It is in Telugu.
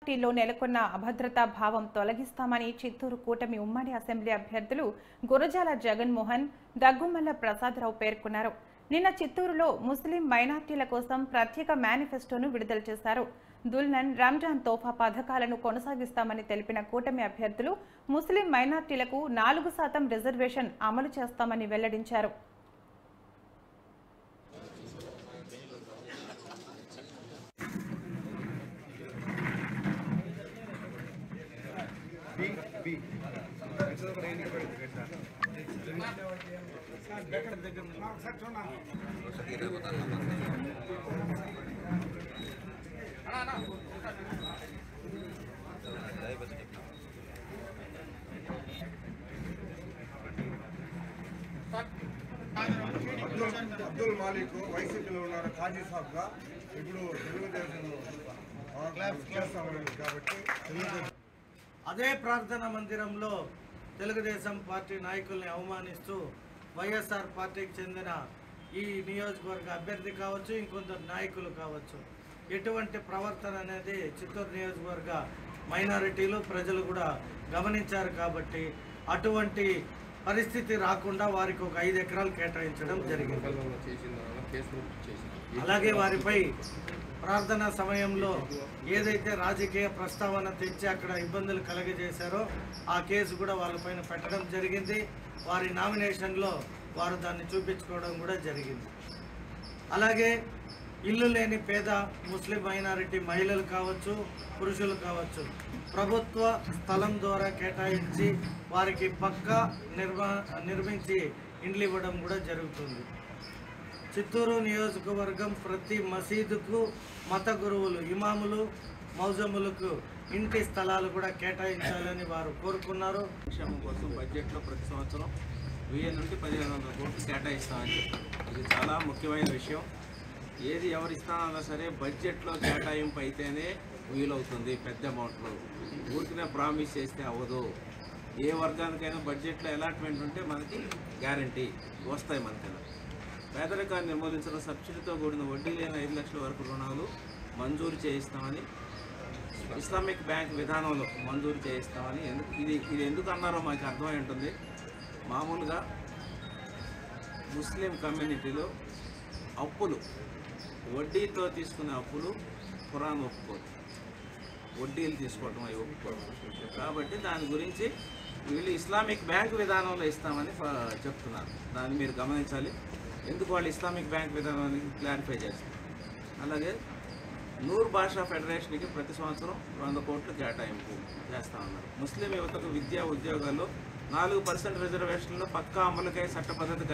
మైనార్టీలో నెలకొన్న అభద్రతా భావం తొలగిస్తామని చిత్తూరు కూటమి ఉమ్మడి అసెంబ్లీ అభ్యర్థులు గురజాల జగన్మోహన్, దగ్గుమల్ల ప్రసాదరావు పేర్కొన్నారు. నిన్న చిత్తూరులో ముస్లిం మైనార్టీల కోసం ప్రత్యేక మేనిఫెస్టోను విడుదల చేశారు. దుల్హన్, రంజాన్ తోఫా పథకాలను కొనసాగిస్తామని తెలిపిన కూటమి అభ్యర్థులు ముస్లిం మైనార్టీలకు 4% రిజర్వేషన్ అమలు చేస్తామని వెల్లడించారు. అబ్దుల్ మాలిక్ వైసీపీలో ఉన్నారు, ఖాజీ సాబ్ గా ఇప్పుడు కాబట్టి అదే ప్రార్థనా మందిరంలో తెలుగుదేశం పార్టీ నాయకుల్ని అవమానిస్తూ వైఎస్ఆర్ పార్టీకి చెందిన ఈ నియోజకవర్గ అభ్యర్థి కావచ్చు, ఇంకొందరు నాయకులు కావచ్చు, ఎటువంటి ప్రవర్తన అనేది చిత్తూరు నియోజకవర్గ మైనారిటీలు ప్రజలు కూడా గమనించారు. కాబట్టి అటువంటి పరిస్థితి రాకుండా వారికి ఒక 5 ఎకరాలు కేటాయించడం జరిగింది. అలాగే వారిపై ప్రార్థనా సమయంలో ఏదైతే రాజకీయ ప్రస్తావన తెచ్చి అక్కడ ఇబ్బందులు కలగజేశారో ఆ కేసు కూడా వాళ్ళపైన పెట్టడం జరిగింది. వారి నామినేషన్లో వారు దాన్ని చూపించుకోవడం కూడా జరిగింది. అలాగే ఇల్లు లేని పేద ముస్లిం మైనారిటీ మహిళలు కావచ్చు, పురుషులు కావచ్చు, ప్రభుత్వ స్థలం ద్వారా కేటాయించి వారికి పక్కా నిర్మించి ఇండ్లు ఇవ్వడం కూడా జరుగుతుంది. చిత్తూరు నియోజకవర్గం ప్రతి మసీదుకు మత గురువులు, ఇమాములు, మౌజములకు ఇంటి స్థలాలు కూడా కేటాయించాలని వారు కోరుకున్నారు. సంక్షేమం కోసం బడ్జెట్లో ప్రతి సంవత్సరం 1000 నుండి 1500 కోట్లు కేటాయిస్తామని చెప్పారు. ఇది చాలా ముఖ్యమైన విషయం. ఏది ఎవరిస్తానన్నా సరే బడ్జెట్లో కేటాయింపు అయితేనే వీలవుతుంది. పెద్ద అమౌంట్లో ఊరికినే ప్రామిస్ చేస్తే అవ్వదు. ఏ వర్గానికైనా బడ్జెట్లో అలాట్మెంట్ ఉంటే మనకి గ్యారంటీ వస్తాయి. మనకైనా పేదరికాన్ని నిర్మూలించడం, సబ్సిడీతో కూడిన వడ్డీ లేని 5 లక్షల వరకు రుణాలు మంజూరు చేయిస్తామని, ఇస్లామిక్ బ్యాంక్ విధానంలో మంజూరు చేయిస్తామని ఇది ఎందుకు అన్నారో మాకు అర్థమై ఉంటుంది. మామూలుగా ముస్లిం కమ్యూనిటీలో అప్పులు, వడ్డీతో తీసుకునే అప్పులు ఖురాన్ ఒప్పుకోదు, వడ్డీలు తీసుకోవటం అవి ఒప్పుకోదు. కాబట్టి దాని గురించి వీళ్ళు ఇస్లామిక్ బ్యాంక్ విధానంలో ఇస్తామని చెప్తున్నారు. దాన్ని మీరు గమనించాలి. ఎందుకు వాళ్ళు ఇస్లామిక్ బ్యాంక్ విధానాన్ని క్లారిఫై చేస్తారు. అలాగే నూర్ భాషా ఫెడరేషన్కి ప్రతి సంవత్సరం 100 కోట్లు కేటాయింపు చేస్తామన్నారు. ముస్లిం యువతకు విద్యా ఉద్యోగాల్లో 4% రిజర్వేషన్లో పక్కా అమలుకై చట్టపద్ధతి